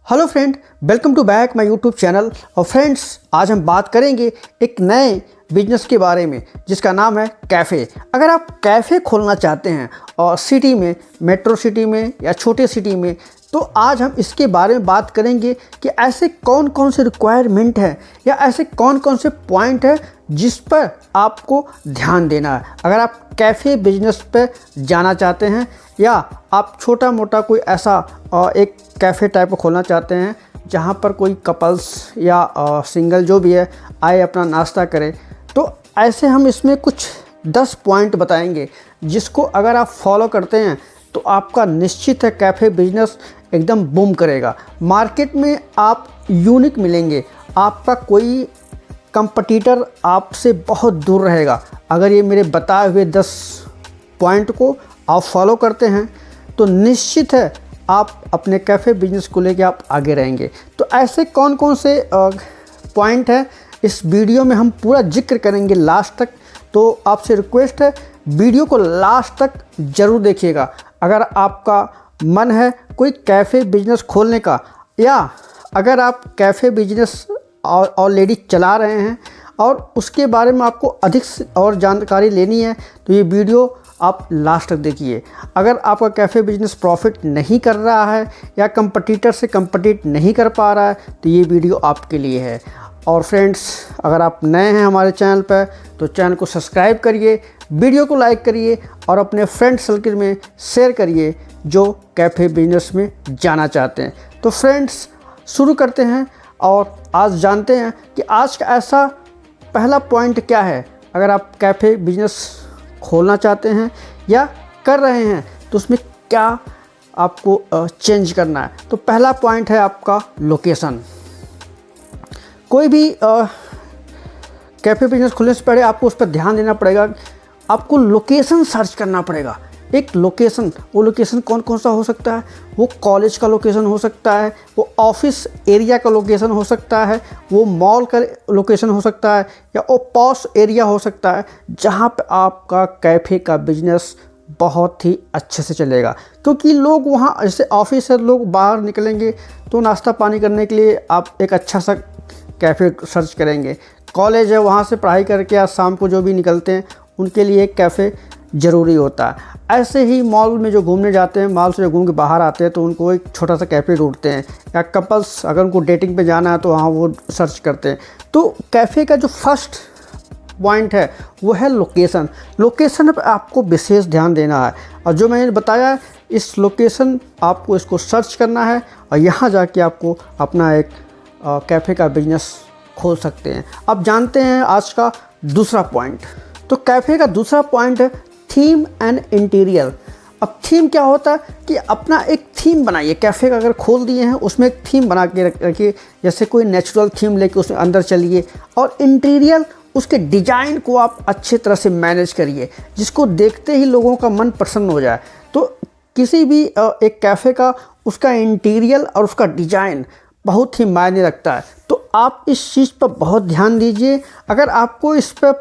Hello friend, welcome to back my YouTube channel. और friends, आज हम बात करेंगे एक नए बिजनेस के बारे में जिसका नाम है कैफ़े। अगर आप कैफ़े खोलना चाहते हैं और सिटी में, मेट्रो सिटी में या छोटे सिटी में, तो आज हम इसके बारे में बात करेंगे कि ऐसे कौन कौन से रिक्वायरमेंट है या ऐसे कौन कौन से पॉइंट है जिस पर आपको ध्यान देना है। अगर आप कैफ़े बिजनेस पे जाना चाहते हैं या आप छोटा मोटा कोई ऐसा एक कैफ़े टाइप का खोलना चाहते हैं जहाँ पर कोई कपल्स या सिंगल जो भी है आए अपना नाश्ता करें, तो ऐसे हम इसमें कुछ 10 पॉइंट बताएंगे जिसको अगर आप फॉलो करते हैं तो आपका निश्चित है कैफ़े बिजनेस एकदम बूम करेगा। मार्केट में आप यूनिक मिलेंगे, आपका कोई कंपटीटर आपसे बहुत दूर रहेगा। अगर ये मेरे बताए हुए 10 पॉइंट को आप फॉलो करते हैं तो निश्चित है आप अपने कैफ़े बिजनेस को लेके आप आगे रहेंगे। तो ऐसे कौन कौन से पॉइंट हैं इस वीडियो में हम पूरा जिक्र करेंगे लास्ट तक। तो आपसे रिक्वेस्ट है वीडियो को लास्ट तक ज़रूर देखिएगा। अगर आपका मन है कोई कैफ़े बिजनेस खोलने का या अगर आप कैफ़े बिजनेस ऑलरेडी चला रहे हैं और उसके बारे में आपको अधिक और जानकारी लेनी है तो ये वीडियो आप लास्ट तक देखिए। अगर आपका कैफ़े बिजनेस प्रॉफिट नहीं कर रहा है या कंपटीटर से कंपीट नहीं कर पा रहा है तो ये वीडियो आपके लिए है। और फ्रेंड्स, अगर आप नए हैं हमारे चैनल पर तो चैनल को सब्सक्राइब करिए, वीडियो को लाइक करिए और अपने फ्रेंड सर्कल में शेयर करिए जो कैफ़े बिजनेस में जाना चाहते हैं। तो फ्रेंड्स, शुरू करते हैं और आज जानते हैं कि आज का ऐसा पहला पॉइंट क्या है। अगर आप कैफ़े बिजनेस खोलना चाहते हैं या कर रहे हैं तो उसमें क्या आपको चेंज करना है। तो पहला पॉइंट है आपका लोकेशन। कोई भी कैफ़े बिजनेस खोलने से पहले आपको उस पर ध्यान देना पड़ेगा। आपको लोकेशन सर्च करना पड़ेगा। एक लोकेशन, वो लोकेशन कौन कौन सा हो सकता है। वो कॉलेज का लोकेशन हो सकता है, वो ऑफिस एरिया का लोकेशन हो सकता है, वो मॉल का लोकेशन हो सकता है या वो पॉश एरिया हो सकता है जहाँ पे आपका कैफ़े का बिजनेस बहुत ही अच्छे से चलेगा। क्योंकि लोग वहाँ, जैसे ऑफिस से लोग बाहर निकलेंगे तो नाश्ता पानी करने के लिए आप एक अच्छा सा कैफ़े सर्च करेंगे। कॉलेज है, वहाँ से पढ़ाई करके या शाम को जो भी निकलते हैं उनके लिए एक कैफ़े ज़रूरी होता है। ऐसे ही मॉल में जो घूमने जाते हैं, मॉल से जो घूम के बाहर आते हैं तो उनको एक छोटा सा कैफ़े ढूंढते हैं। या कपल्स अगर उनको डेटिंग पे जाना है तो वहाँ वो सर्च करते हैं। तो कैफ़े का जो फर्स्ट पॉइंट है वो है लोकेशन। लोकेशन पर आपको विशेष ध्यान देना है और जो मैंने बताया इस लोकेशन आपको इसको सर्च करना है और यहाँ जाके आपको अपना एक कैफ़े का बिजनेस खोल सकते हैं। अब जानते हैं आज का दूसरा पॉइंट। तो कैफ़े का दूसरा पॉइंट है थीम एंड इंटीरियर। अब थीम क्या होता है कि अपना एक थीम बनाइए। कैफ़े का अगर खोल दिए हैं उसमें एक थीम बना के रखिए। जैसे कोई नेचुरल थीम लेके उसमें अंदर चलिए और इंटीरियर उसके डिज़ाइन को आप अच्छे तरह से मैनेज करिए जिसको देखते ही लोगों का मन प्रसन्न हो जाए। तो किसी भी एक कैफ़े का उसका इंटीरियर और उसका डिज़ाइन बहुत ही मायने रखता है। तो आप इस चीज़ पर बहुत ध्यान दीजिए। अगर आपको इस पर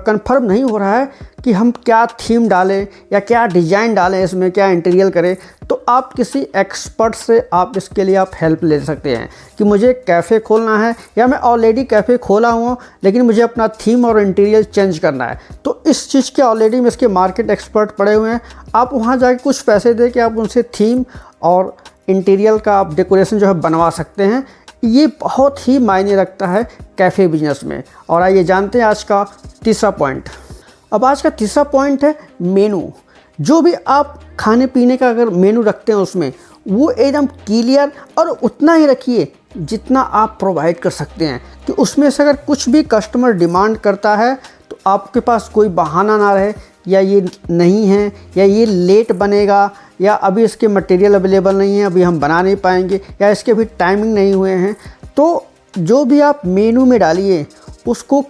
कंफर्म नहीं हो रहा है कि हम क्या थीम डालें या क्या डिज़ाइन डालें, इसमें क्या इंटीरियर करें, तो आप किसी एक्सपर्ट से आप इसके लिए आप हेल्प ले सकते हैं कि मुझे कैफ़े खोलना है या मैं ऑलरेडी कैफ़े खोला हूँ लेकिन मुझे अपना थीम और इंटीरियर चेंज करना है। तो इस चीज़ के ऑलरेडी में इसके मार्केट एक्सपर्ट पड़े हुए हैं। आप वहाँ जाके कुछ पैसे दे के आप उनसे थीम और इंटीरियर का आप डेकोरेशन जो है बनवा सकते हैं। ये बहुत ही मायने रखता है कैफ़े बिजनेस में। और आइए जानते हैं आज का तीसरा पॉइंट। अब आज का तीसरा पॉइंट है मेनू। जो भी आप खाने पीने का अगर मेनू रखते हैं उसमें वो एकदम क्लियर और उतना ही रखिए जितना आप प्रोवाइड कर सकते हैं कि उसमें से अगर कुछ भी कस्टमर डिमांड करता है तो आपके पास कोई बहाना ना रहे या ये नहीं है या ये लेट बनेगा या अभी इसके मटेरियल अवेलेबल नहीं है, अभी हम बना नहीं पाएंगे या इसके भी टाइमिंग नहीं हुए हैं। तो जो भी आप मेनू में डालिए उसको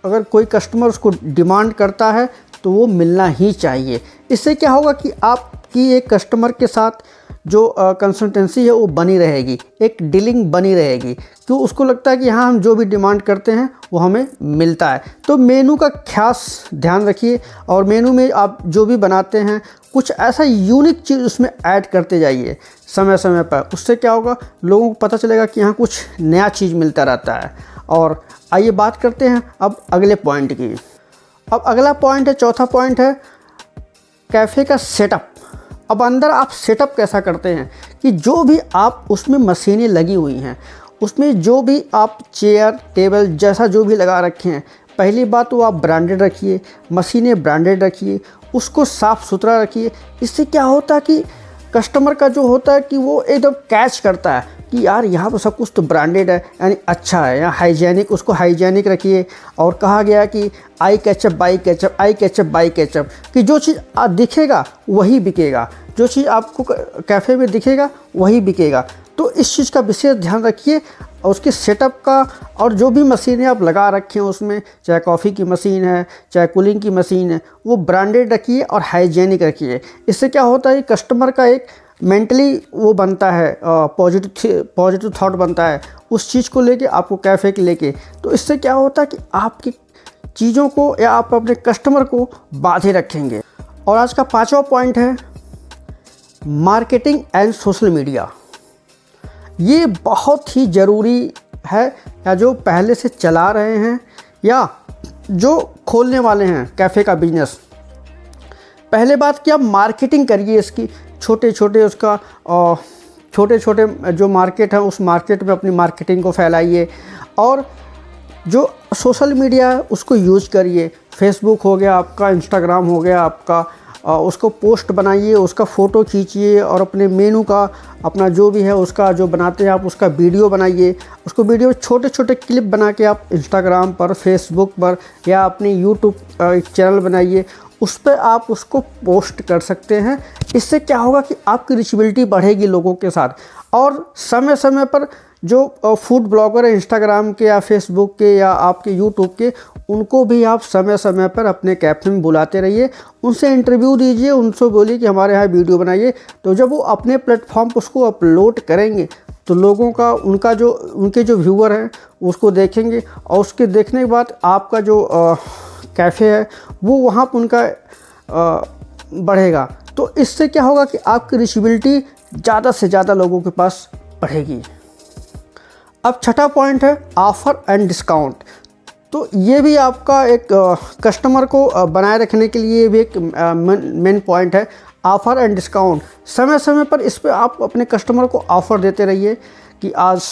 अगर कोई कस्टमर उसको डिमांड करता है तो वो मिलना ही चाहिए। इससे क्या होगा कि आपकी एक कस्टमर के साथ जो कंसिस्टेंसी है वो बनी रहेगी, एक डीलिंग बनी रहेगी, तो उसको लगता है कि हाँ हम जो भी डिमांड करते हैं वो हमें मिलता है। तो मेनू का खास ध्यान रखिए और मेनू में आप जो भी बनाते हैं कुछ ऐसा यूनिक चीज़ उसमें ऐड करते जाइए समय समय पर। उससे क्या होगा, लोगों को पता चलेगा कि यहाँ कुछ नया चीज़ मिलता रहता है। और आइए बात करते हैं अब अगले पॉइंट की। अब अगला पॉइंट है, चौथा पॉइंट है कैफ़े का सेटअप। अब अंदर आप सेटअप कैसा करते हैं कि जो भी आप उसमें मशीनें लगी हुई हैं, उसमें जो भी आप चेयर टेबल जैसा जो भी लगा रखे हैं, पहली बात तो आप ब्रांडेड रखिए, मशीनें ब्रांडेड रखिए, उसको साफ़ सुथरा रखिए। इससे क्या होता है कि कस्टमर का जो होता है कि वो एकदम कैच करता है कि यार यहाँ पर सब कुछ तो ब्रांडेड है, यानी अच्छा है, यहाँ हाइजेनिक, उसको हाइजेनिक रखिए। और कहा गया कि I catch up by catch up, I catch up by catch up, कि जो चीज़ दिखेगा वही बिकेगा, जो चीज़ आपको कैफ़े में दिखेगा वही बिकेगा। तो इस चीज़ का विशेष ध्यान रखिए और उसके सेटअप का। और जो भी मशीनें आप लगा रखे हैं उसमें, चाहे कॉफ़ी की मशीन है चाहे कूलिंग की मशीन है, वो ब्रांडेड रखिए और हाइजेनिक रखिए। इससे क्या होता है, कस्टमर का एक मेंटली वो बनता है, पॉजिटिव थॉट बनता है उस चीज़ को लेके, आपको कैफ़े के लेके। तो इससे क्या होता है कि आपकी चीज़ों को या आप अपने कस्टमर को बांधे रखेंगे। और आज का पांचवा पॉइंट है मार्केटिंग एंड सोशल मीडिया। ये बहुत ही ज़रूरी है, या जो पहले से चला रहे हैं या जो खोलने वाले हैं कैफ़े का बिजनेस। पहले बात कि आप मार्केटिंग करिए इसकी, छोटे छोटे जो मार्केट है उस मार्केट में अपनी मार्केटिंग को फैलाइए। और जो सोशल मीडिया है उसको यूज़ करिए, फेसबुक हो गया आपका, इंस्टाग्राम हो गया आपका, उसको पोस्ट बनाइए, उसका फ़ोटो खींचिए और अपने मेनू का, अपना जो भी है उसका जो बनाते हैं आप उसका वीडियो बनाइए। उसको वीडियो छोटे छोटे क्लिप बना के आप इंस्टाग्राम पर, फेसबुक पर या अपने यूट्यूब चैनल बनाइए, उस पर आप उसको पोस्ट कर सकते हैं। इससे क्या होगा कि आपकी रीचेबिलिटी बढ़ेगी लोगों के साथ। और समय समय पर जो फूड ब्लॉगर है इंस्टाग्राम के या फेसबुक के या आपके यूट्यूब के, उनको भी आप समय समय पर अपने कैफ़े में बुलाते रहिए, उनसे इंटरव्यू दीजिए, उनसे बोलिए कि हमारे यहाँ वीडियो बनाइए। तो जब वो अपने प्लेटफॉर्म पर उसको अपलोड करेंगे तो लोगों का, उनके जो व्यूअर हैं उसको देखेंगे और उसके देखने के बाद आपका जो कैफ़े है वो वहाँ पर उनका बढ़ेगा। तो इससे क्या होगा कि आपकी रीचेबिलिटी ज़्यादा से ज़्यादा लोगों के पास बढ़ेगी। अब छठा पॉइंट है ऑफ़र एंड डिस्काउंट। तो ये भी आपका एक कस्टमर को बनाए रखने के लिए भी एक मेन पॉइंट है, ऑफ़र एंड डिस्काउंट। समय समय पर इस पे आप अपने कस्टमर को ऑफ़र देते रहिए कि आज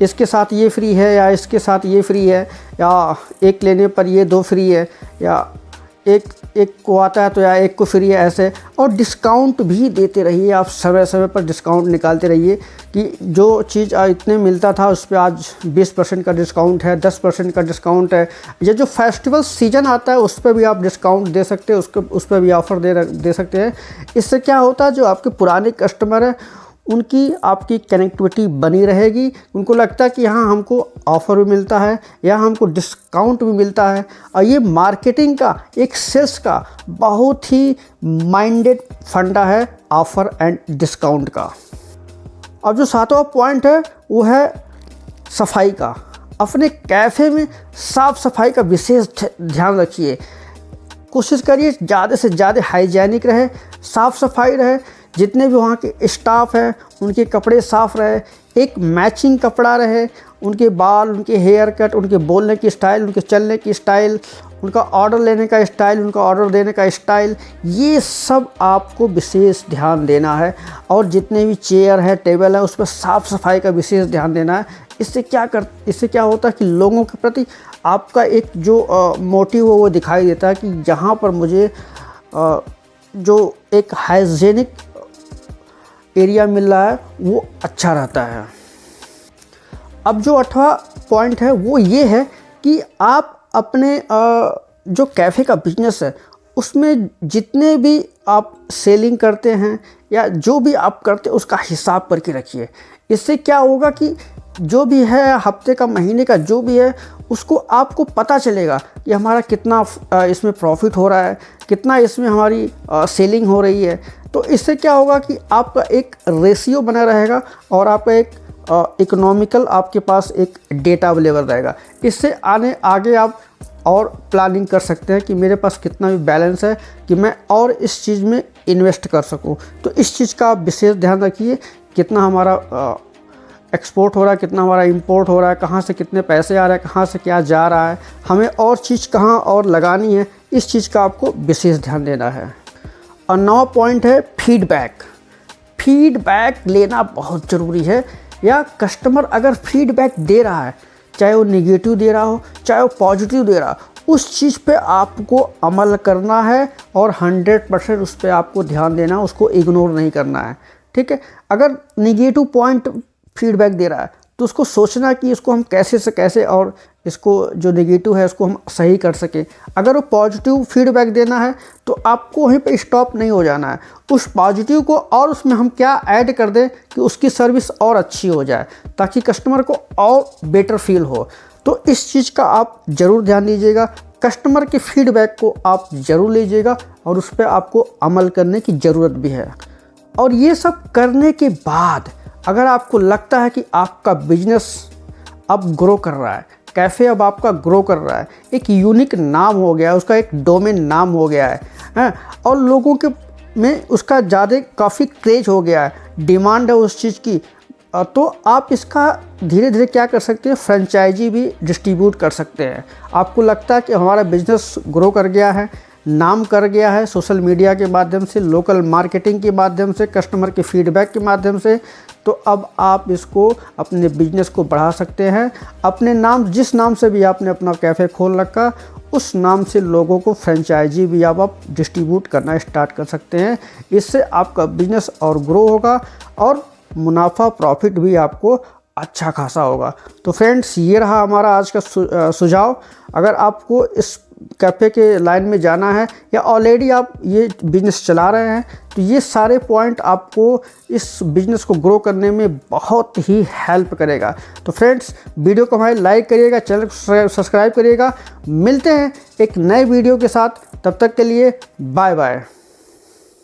इसके साथ ये फ्री है या इसके साथ ये फ्री है, या एक लेने पर ये 2 फ्री है, या एक को आता है तो या एक को फ्री है, ऐसे। और डिस्काउंट भी देते रहिए, आप समय समय पर डिस्काउंट निकालते रहिए कि जो चीज़ इतने मिलता था उस पर आज 20% का डिस्काउंट है, 10% का डिस्काउंट है। ये जो फेस्टिवल सीजन आता है उस पर भी आप डिस्काउंट दे सकते हैं, उस पर भी ऑफ़र दे सकते हैं। इससे क्या होता है, जो आपके पुराने कस्टमर हैं उनकी आपकी कनेक्टिविटी बनी रहेगी। उनको लगता है कि हाँ हमको ऑफ़र भी मिलता है या हमको डिस्काउंट भी मिलता है। और ये मार्केटिंग का, एक सेल्स का बहुत ही माइंडेड फंडा है ऑफ़र एंड डिस्काउंट का। अब जो सातवां पॉइंट है वो है सफाई का। अपने कैफ़े में साफ़ सफाई का विशेष ध्यान रखिए। कोशिश करिए ज़्यादा से ज़्यादा हाइजेनिक रहे, साफ़ सफाई रहे, जितने भी वहाँ के स्टाफ हैं उनके कपड़े साफ़ रहे, एक मैचिंग कपड़ा रहे, उनके बाल, उनके हेयर कट, उनके बोलने की स्टाइल, उनके चलने की स्टाइल, उनका ऑर्डर लेने का स्टाइल, उनका ऑर्डर देने का स्टाइल, ये सब आपको विशेष ध्यान देना है। और जितने भी चेयर है, टेबल है, उस पर साफ़ सफाई का विशेष ध्यान देना है। इससे क्या होता है कि लोगों के प्रति आपका एक जो मोटिव है वो दिखाई देता है कि यहाँ पर मुझे जो एक हाइजेनिक एरिया मिल रहा है वो अच्छा रहता है। अब जो 8वां पॉइंट है वो ये है कि आप अपने जो कैफ़े का बिजनेस है उसमें जितने भी आप सेलिंग करते हैं या जो भी आप करते हैं उसका हिसाब करके रखिए। इससे क्या होगा कि जो भी है हफ्ते का, महीने का जो भी है, उसको आपको पता चलेगा कि हमारा कितना इसमें प्रॉफिट हो रहा है, कितना इसमें हमारी सेलिंग हो रही है। तो इससे क्या होगा कि आपका एक रेशियो बना रहेगा और आपका एक इकोनॉमिकल आपके पास एक डेटा अवेलेबल रहेगा। इससे आगे आप और प्लानिंग कर सकते हैं कि मेरे पास कितना भी बैलेंस है कि मैं और इस चीज़ में इन्वेस्ट कर सकूं। तो इस चीज़ का आप विशेष ध्यान रखिए, कितना हमारा एक्सपोर्ट हो रहा है, कितना हमारा इंपोर्ट हो रहा है, कहाँ से कितने पैसे आ रहे हैं, कहाँ से क्या जा रहा है, हमें और चीज़ कहाँ और लगानी है, इस चीज़ का आपको विशेष ध्यान देना है। और 9वां पॉइंट है फीडबैक। फीडबैक लेना बहुत ज़रूरी है। या कस्टमर अगर फीडबैक दे रहा है, चाहे वो नेगेटिव दे रहा हो चाहे वो पॉजिटिव दे रहा हो, उस चीज़ पे आपको अमल करना है और 100% उस पर आपको ध्यान देना, उसको इग्नोर नहीं करना है। ठीक है, अगर नेगेटिव पॉइंट फीडबैक दे रहा है तो उसको सोचना कि इसको हम कैसे से कैसे और इसको जो नेगेटिव है उसको हम सही कर सकें। अगर वो पॉजिटिव फीडबैक देना है तो आपको वहीं पे स्टॉप नहीं हो जाना है, उस पॉजिटिव को और उसमें हम क्या ऐड कर दें कि उसकी सर्विस और अच्छी हो जाए, ताकि कस्टमर को और बेटर फील हो। तो इस चीज़ का आप ज़रूर ध्यान दीजिएगा, कस्टमर के फीडबैक को आप ज़रूर लीजिएगा और उस पर आपको अमल करने की ज़रूरत भी है। और ये सब करने के बाद अगर आपको लगता है कि आपका बिजनेस अब ग्रो कर रहा है, कैफ़े अब आपका ग्रो कर रहा है, एक यूनिक नाम हो गया है, उसका एक डोमेन नाम हो गया है और लोगों के में उसका ज़्यादा काफ़ी क्रेज हो गया है, डिमांड है उस चीज़ की, तो आप इसका धीरे धीरे क्या कर सकते हैं, फ्रेंचाइजी भी डिस्ट्रीब्यूट कर सकते हैं। आपको लगता है कि हमारा बिजनेस ग्रो कर गया है, नाम कर गया है सोशल मीडिया के माध्यम से, लोकल मार्केटिंग के माध्यम से, कस्टमर के फीडबैक के माध्यम से, तो अब आप इसको अपने बिजनेस को बढ़ा सकते हैं। अपने नाम, जिस नाम से भी आपने अपना कैफ़े खोल रखा, उस नाम से लोगों को फ्रेंचाइजी भी आप डिस्ट्रीब्यूट करना स्टार्ट कर सकते हैं। इससे आपका बिजनेस और ग्रो होगा और मुनाफा प्रॉफिट भी आपको अच्छा खासा होगा। तो फ्रेंड्स, ये रहा हमारा आज का सुझाव। अगर आपको इस कैफ़े के लाइन में जाना है या ऑलरेडी आप ये बिज़नेस चला रहे हैं, तो ये सारे पॉइंट आपको इस बिज़नेस को ग्रो करने में बहुत ही हेल्प करेगा। तो फ्रेंड्स, वीडियो को हमारे लाइक करिएगा, चैनल को सब्सक्राइब करिएगा। मिलते हैं एक नए वीडियो के साथ, तब तक के लिए बाय बाय।